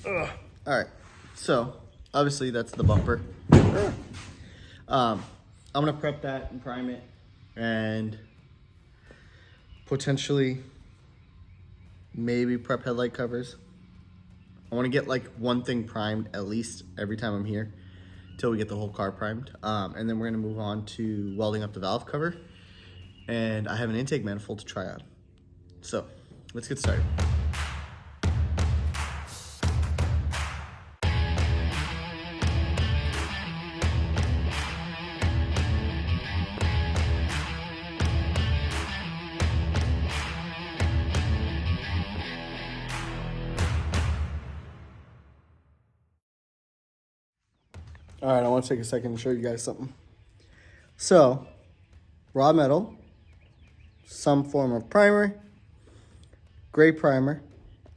Ugh. All right, so obviously that's the bumper. I'm gonna prep that and prime it, and potentially maybe prep headlight covers. I want to get like one thing primed at least every time I'm here till we get the whole car primed. And then we're gonna move on to welding up the valve cover, and I have an intake manifold to try on. So let's get started. All right, I want to take a second to show you guys something. So, raw metal, some form of primer, gray primer,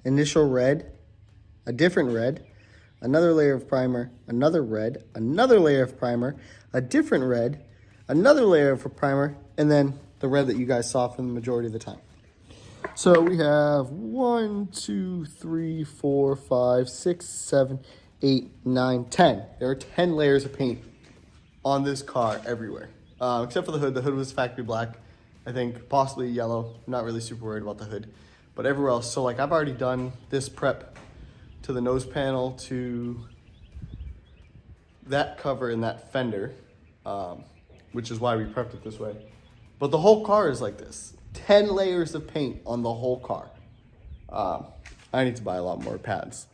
initial red, a different red, another layer of primer, another red, another layer of primer, a different red, another layer of primer, and then the red that you guys saw for the majority of the time. So we have 1, 2, 3, 4, 5, 6, 7, 8, 9, 10. There are 10 layers of paint on this car everywhere, except for the hood. The hood was factory black, I think possibly yellow. I'm not really super worried about the hood, but everywhere else. So like I've already done this prep to the nose panel, to that cover and that fender, which is why we prepped it this way. But the whole car is like this. 10 layers of paint on the whole car. I need to buy a lot more pads.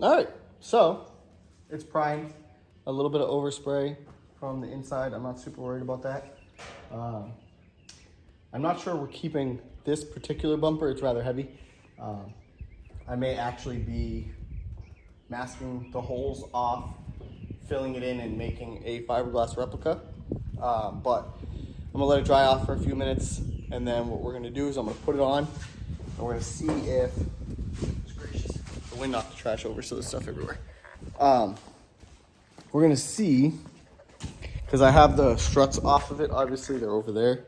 All right, so it's primed. A little bit of overspray from the inside. I'm not super worried about that. I'm not sure we're keeping this particular bumper. It's rather heavy. I may actually be masking the holes off, filling it in and making a fiberglass replica. But I'm gonna let it dry off for a few minutes, and then what we're gonna do is I'm gonna put it on, and we're gonna see if, the wind knocked the trash over, so there's stuff everywhere. We're gonna see, because I have the struts off of it, obviously they're over there.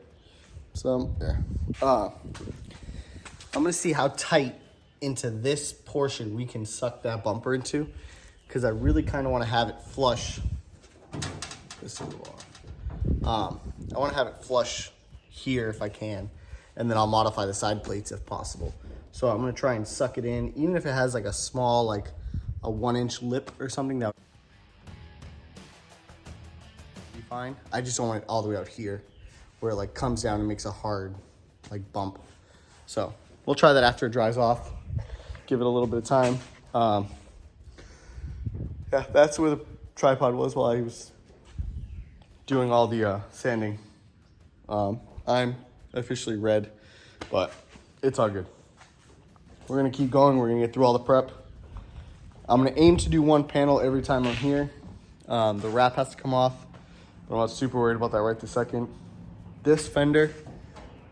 So there. I'm gonna see how tight into this portion we can suck that bumper into, because I really kind of want to have it flush. This is a little off. I want to have it flush here if I can, and then I'll modify the side plates if possible. So I'm gonna try and suck it in, even if it has like a small, like a 1-inch lip or something, that would be fine. I just don't want it all the way out here where it like comes down and makes a hard like bump. So we'll try that after it dries off. Give it a little bit of time. Yeah, that's where the tripod was while I was doing all the sanding. I'm officially red, but it's all good. We're gonna keep going. We're gonna get through all the prep. I'm gonna aim to do one panel every time I'm here. The wrap has to come off, but I'm not super worried about that right this second. This fender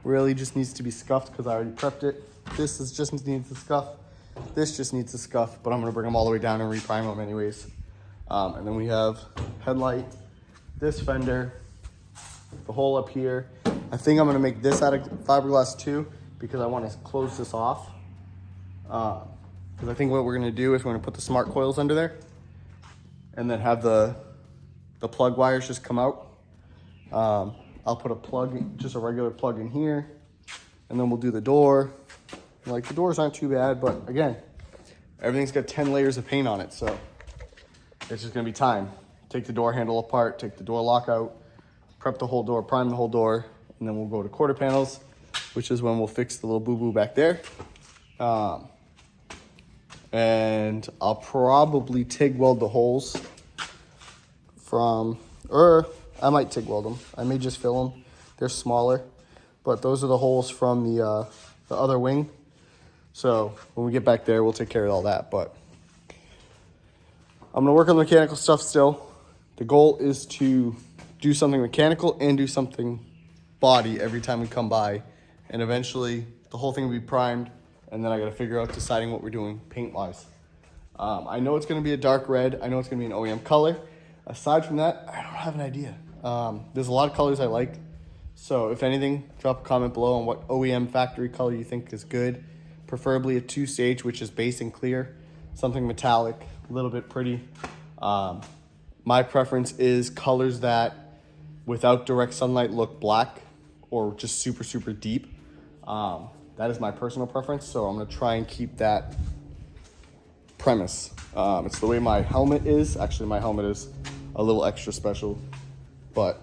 really just needs to be scuffed because I already prepped it. This just needs to scuff. This just needs to scuff, but I'm gonna bring them all the way down and reprime them anyways. And then we have headlight, this fender, the hole up here. I think I'm gonna make this out of fiberglass too, because I wanna close this off. Because I think what we're gonna do is we're gonna put the smart coils under there and then have the plug wires just come out. I'll put a plug, just a regular plug in here, and then we'll do the door. Like, the doors aren't too bad, but again, everything's got 10 layers of paint on it, so it's just gonna be time take the door handle apart, take the door lock out, prep the whole door, prime the whole door, and then we'll go to quarter panels, which is when we'll fix the little boo-boo back there. And I'll probably TIG weld the holes or I might TIG weld them. I may just fill them. They're smaller, but those are the holes from the other wing. So when we get back there, we'll take care of all that. But I'm gonna work on the mechanical stuff still. The goal is to do something mechanical and do something body every time we come by. And eventually the whole thing will be primed. And then I gotta figure out deciding what we're doing paint-wise. I know it's gonna be a dark red. I know it's gonna be an OEM color. Aside from that, I don't have an idea. There's a lot of colors I like. So if anything, drop a comment below on what OEM factory color you think is good. Preferably a 2-stage, which is base and clear. Something metallic, a little bit pretty. My preference is colors that without direct sunlight look black or just super, super deep. That is my personal preference, so I'm gonna try and keep that premise. It's the way my helmet is. Actually, my helmet is a little extra special, but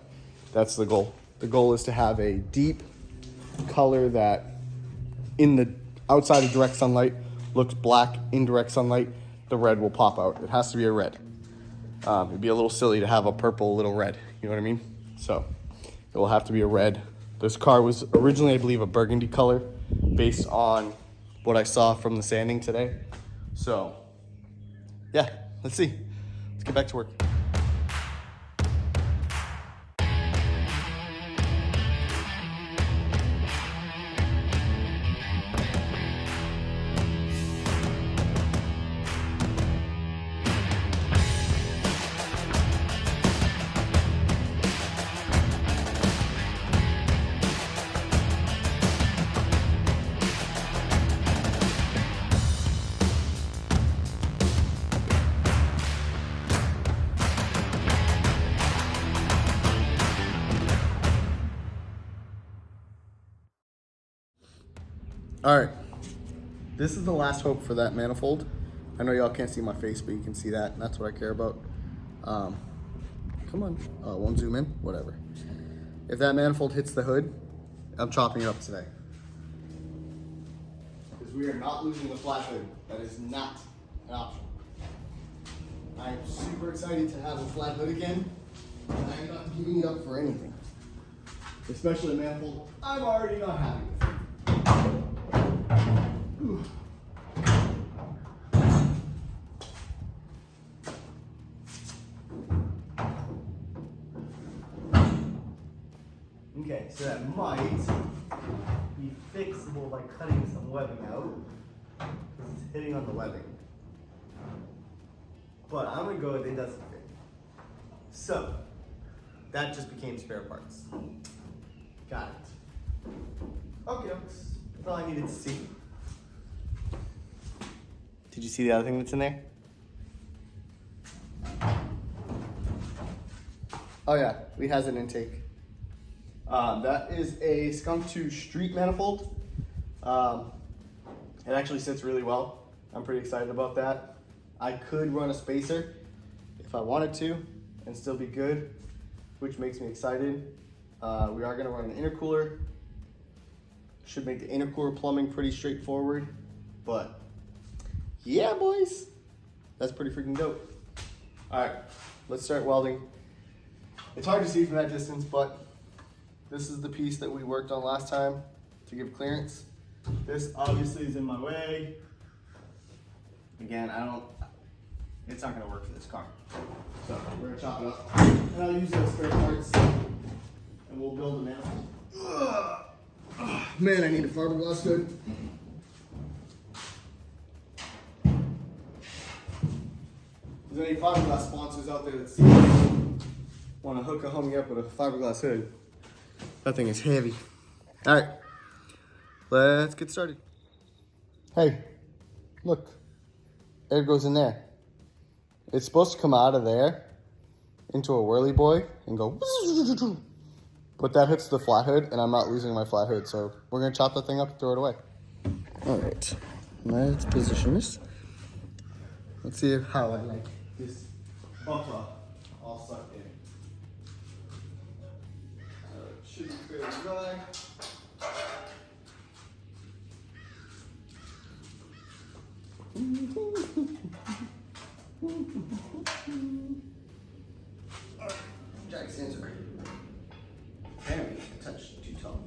that's the goal. The goal is to have a deep color that in the outside of direct sunlight looks black. In direct sunlight, the red will pop out. It has to be a red. It'd be a little silly to have a purple little red, you know what I mean? So it will have to be a red. This car was originally, I believe, a burgundy color based on what I saw from the sanding today. So yeah, let's see. Let's get back to work. All right, this is the last hope for that manifold. I know y'all can't see my face, but you can see that, and that's what I care about. Come on, won't zoom in, whatever. If that manifold hits the hood, I'm chopping it up today. Because we are not losing the flat hood. That is not an option. I'm super excited to have a flat hood again, and I'm not giving it up for anything. Especially a manifold I'm already not happy with. Okay, so that might be fixable by cutting some webbing out, because it's hitting on the webbing. But I'm gonna go with it doesn't fit. So, that just became spare parts. Got it. Okay, that's all I needed to see. Did you see the other thing that's in there? Oh yeah, we has an intake. That is a Skunk 2 street manifold. It actually sits really well. I'm pretty excited about that. I could run a spacer if I wanted to and still be good, which makes me excited. We are gonna run an intercooler. Should make the intercooler plumbing pretty straightforward, but yeah, boys, that's pretty freaking dope. All right, let's start welding. It's hard to see from that distance, but this is the piece that we worked on last time to give clearance. This obviously is in my way. Again, it's not gonna work for this car. So we're gonna chop it up. And I'll use those spare parts and we'll build a manifold. Man, I need a fiberglass hood. Is there any fiberglass sponsors out there that want to hook a homie up with a fiberglass hood? That thing is heavy. All right, let's get started. Hey, look, air goes in there. It's supposed to come out of there into a whirly boy and go, but that hits the flat hood and I'm not losing my flat hood. So we're gonna chop that thing up and throw it away. All right, let's position this. Let's see how I like this buffer all sucked in. Should be fairly dry. Jack stands are apparently a touch too tall.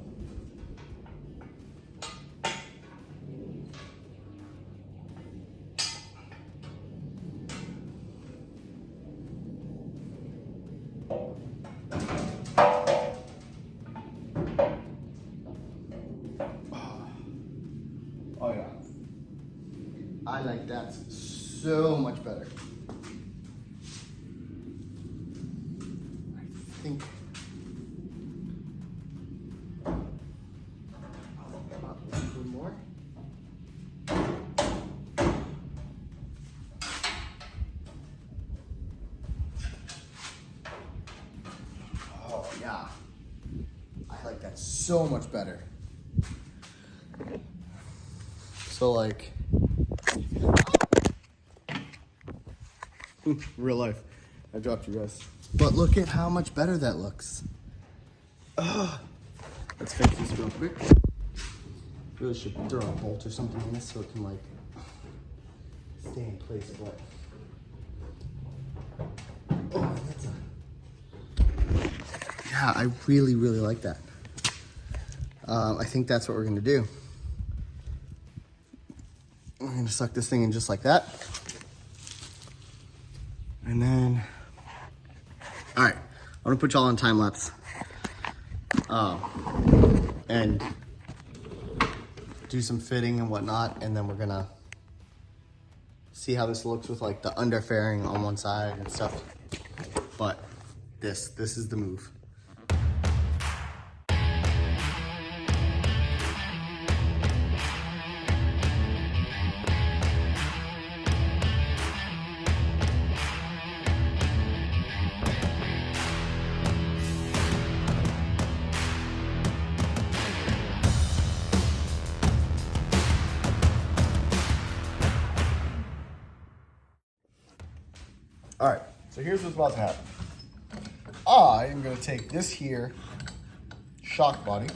Oh yeah. I like that so much better. I think I'll a little more. Oh yeah. I like that so much better. So like real life. I dropped you guys. But look at how much better that looks. Let's fix this real quick. Really should throw a bolt or something in this so it can like stay in place. But oh, that's yeah, I really like that. I think that's what we're gonna do. I'm gonna suck this thing in just like that. And then, all right, I'm gonna put y'all on time lapse. And do some fitting and whatnot, and then we're gonna see how this looks with like the under fairing on one side and stuff. But this is the move. All right, so here's what's about to happen. I am gonna take this here shock body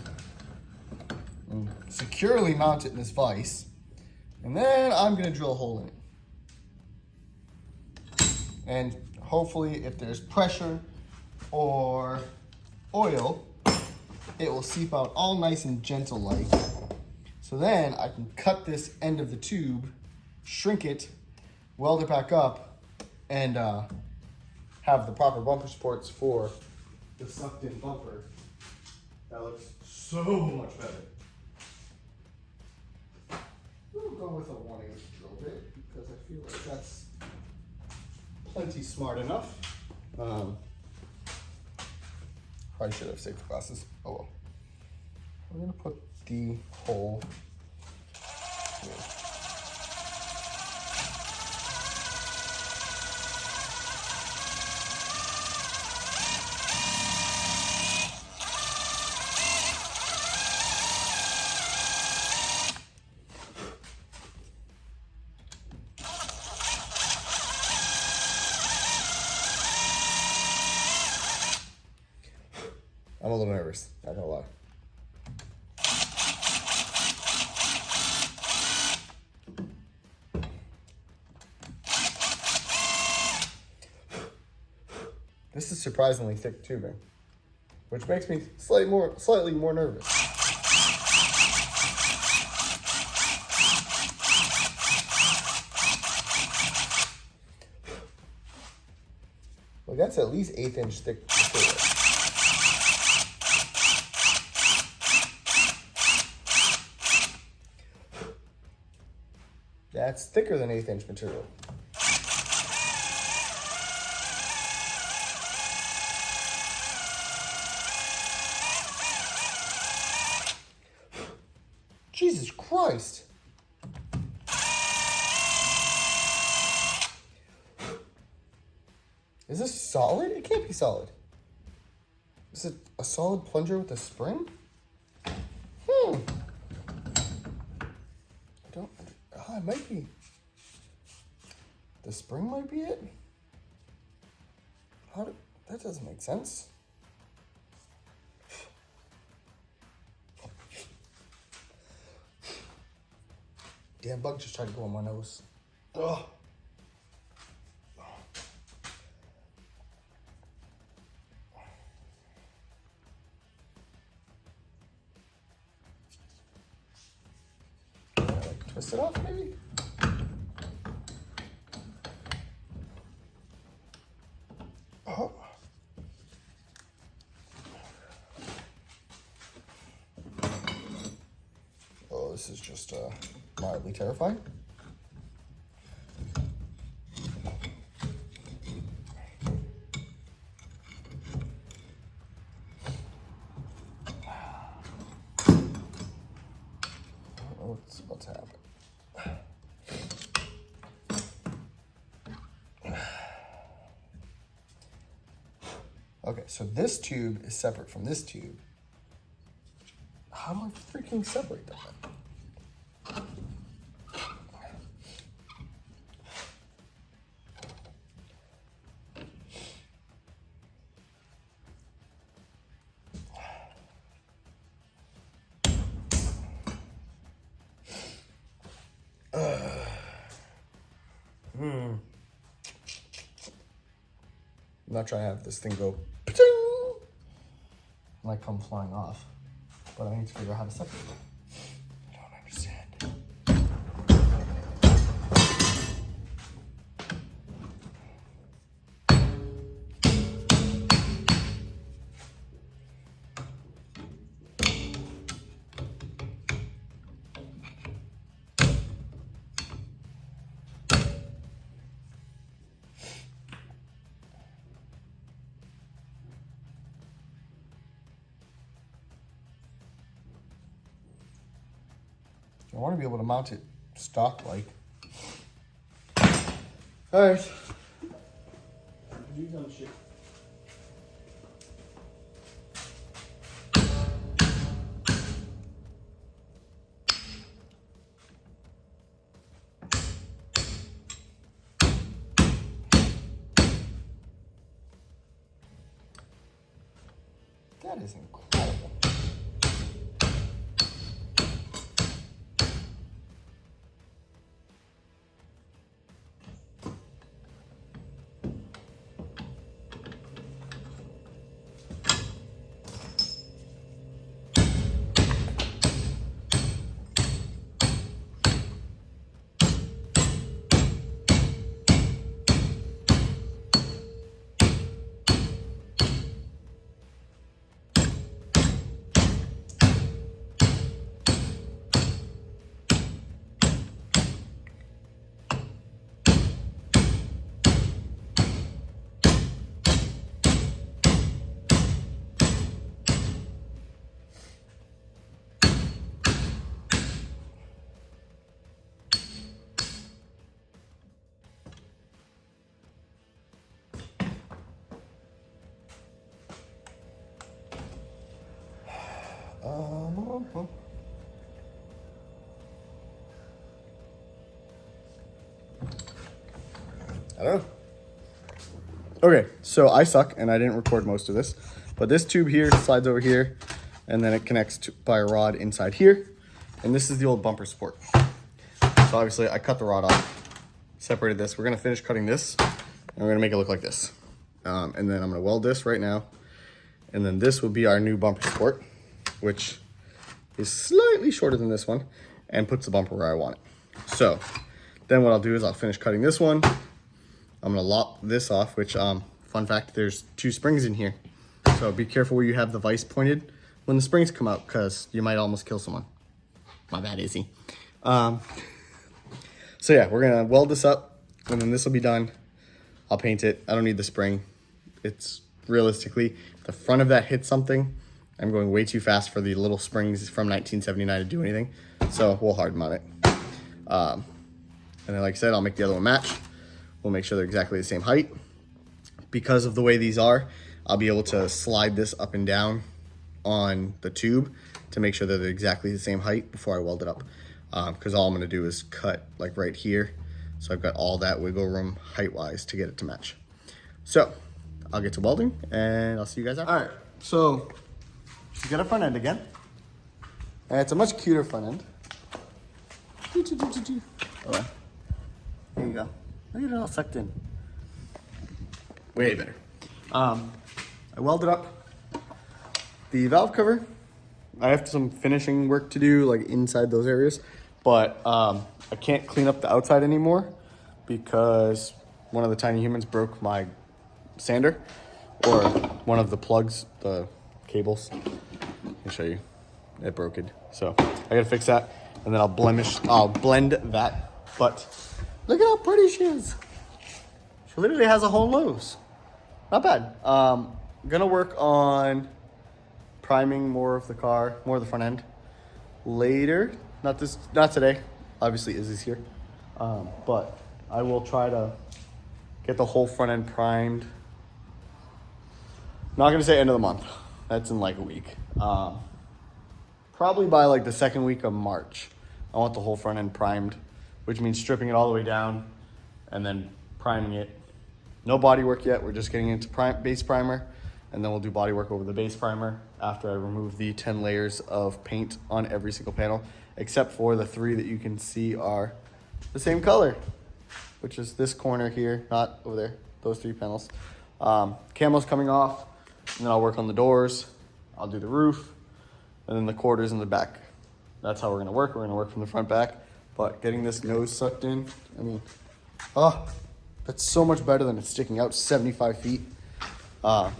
and securely mount it in this vise, and then I'm gonna drill a hole in it. And hopefully if there's pressure or oil, it will seep out all nice and gentle like. So then I can cut this end of the tube, shrink it, weld it back up, and have the proper bumper supports for the sucked in bumper. That looks so much better. We'll go with a 1/8 drill bit because I feel like that's plenty smart enough. Probably should have safety glasses. Oh well. We're gonna put the hole here. I'm a little nervous, not gonna lie. This is surprisingly thick tubing, which makes me slightly more nervous. Well, that's at least 1/8 inch thick material. That's thicker than 1/8 inch material. Jesus Christ. Is this solid? It can't be solid. Is it a solid plunger with a spring? It might be. The spring might be it? That doesn't make sense. Damn bug just tried to go on my nose. Ugh. Twist it off, maybe? Oh. Oh, this is just mildly terrifying. What's about to happen? Okay, so this tube is separate from this tube. How do I freaking separate them? I'm not trying to have this thing go pa-ting, like come flying off, but I need to figure out how to separate it. I don't understand. I want to be able to mount it stock like. All right. You dumb shit. That is incredible. I don't know. Okay, so I suck and I didn't record most of this, but this tube here slides over here and then it connects by a rod inside here. And this is the old bumper support. So obviously I cut the rod off, separated this. We're gonna finish cutting this and we're gonna make it look like this. And then I'm gonna weld this right now. And then this will be our new bumper support, which is slightly shorter than this one and puts the bumper where I want it. So then what I'll do is I'll finish cutting this one. I'm gonna lock this off, which fun fact, there's 2 springs in here. So be careful where you have the vise pointed when the springs come out, because you might almost kill someone. My bad, Izzy. So yeah, we're gonna weld this up and then this will be done. I'll paint it. I don't need the spring. It's realistically, if the front of that hits something, I'm going way too fast for the little springs from 1979 to do anything. So we'll hard mount it. And then like I said, I'll make the other one match. We'll make sure they're exactly the same height. Because of the way these are, I'll be able to slide this up and down on the tube to make sure that they're exactly the same height before I weld it up. Because all I'm gonna do is cut like right here. So I've got all that wiggle room height-wise to get it to match. So I'll get to welding, and I'll see you guys after. All right, so we got a front end again. And it's a much cuter front end. Oh, there you go. Look at it all sucked in. Way better. I welded up the valve cover. I have some finishing work to do, like inside those areas, but I can't clean up the outside anymore because one of the tiny humans broke my sander, or one of the plugs, the cables. Let me show you. It broke it. So I gotta fix that, and then I'll blend that. But look at how pretty she is. She literally has a whole nose. Not bad. Gonna work on priming more of the car, more of the front end later. Not today. Obviously, Izzy's here. But I will try to get the whole front end primed. Not gonna say end of the month. That's in like a week. Probably by like the second week of March. I want the whole front end primed, which means stripping it all the way down and then priming it. No body work yet. We're just getting into base primer, and then we'll do body work over the base primer after I remove the 10 layers of paint on every single panel, except for the 3 that you can see are the same color, which is this corner here, not over there, those 3 panels. Camo's coming off, and then I'll work on the doors. I'll do the roof, and then the quarters in the back. That's how we're gonna work. We're gonna work from the front back, but getting this nose sucked in, I mean, that's so much better than it sticking out 75 feet. I'm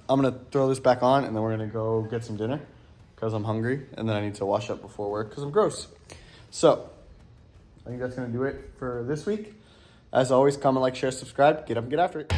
gonna throw this back on, and then we're gonna go get some dinner because I'm hungry, and then I need to wash up before work because I'm gross. So I think that's gonna do it for this week. As always, comment, like, share, subscribe, get up and get after it.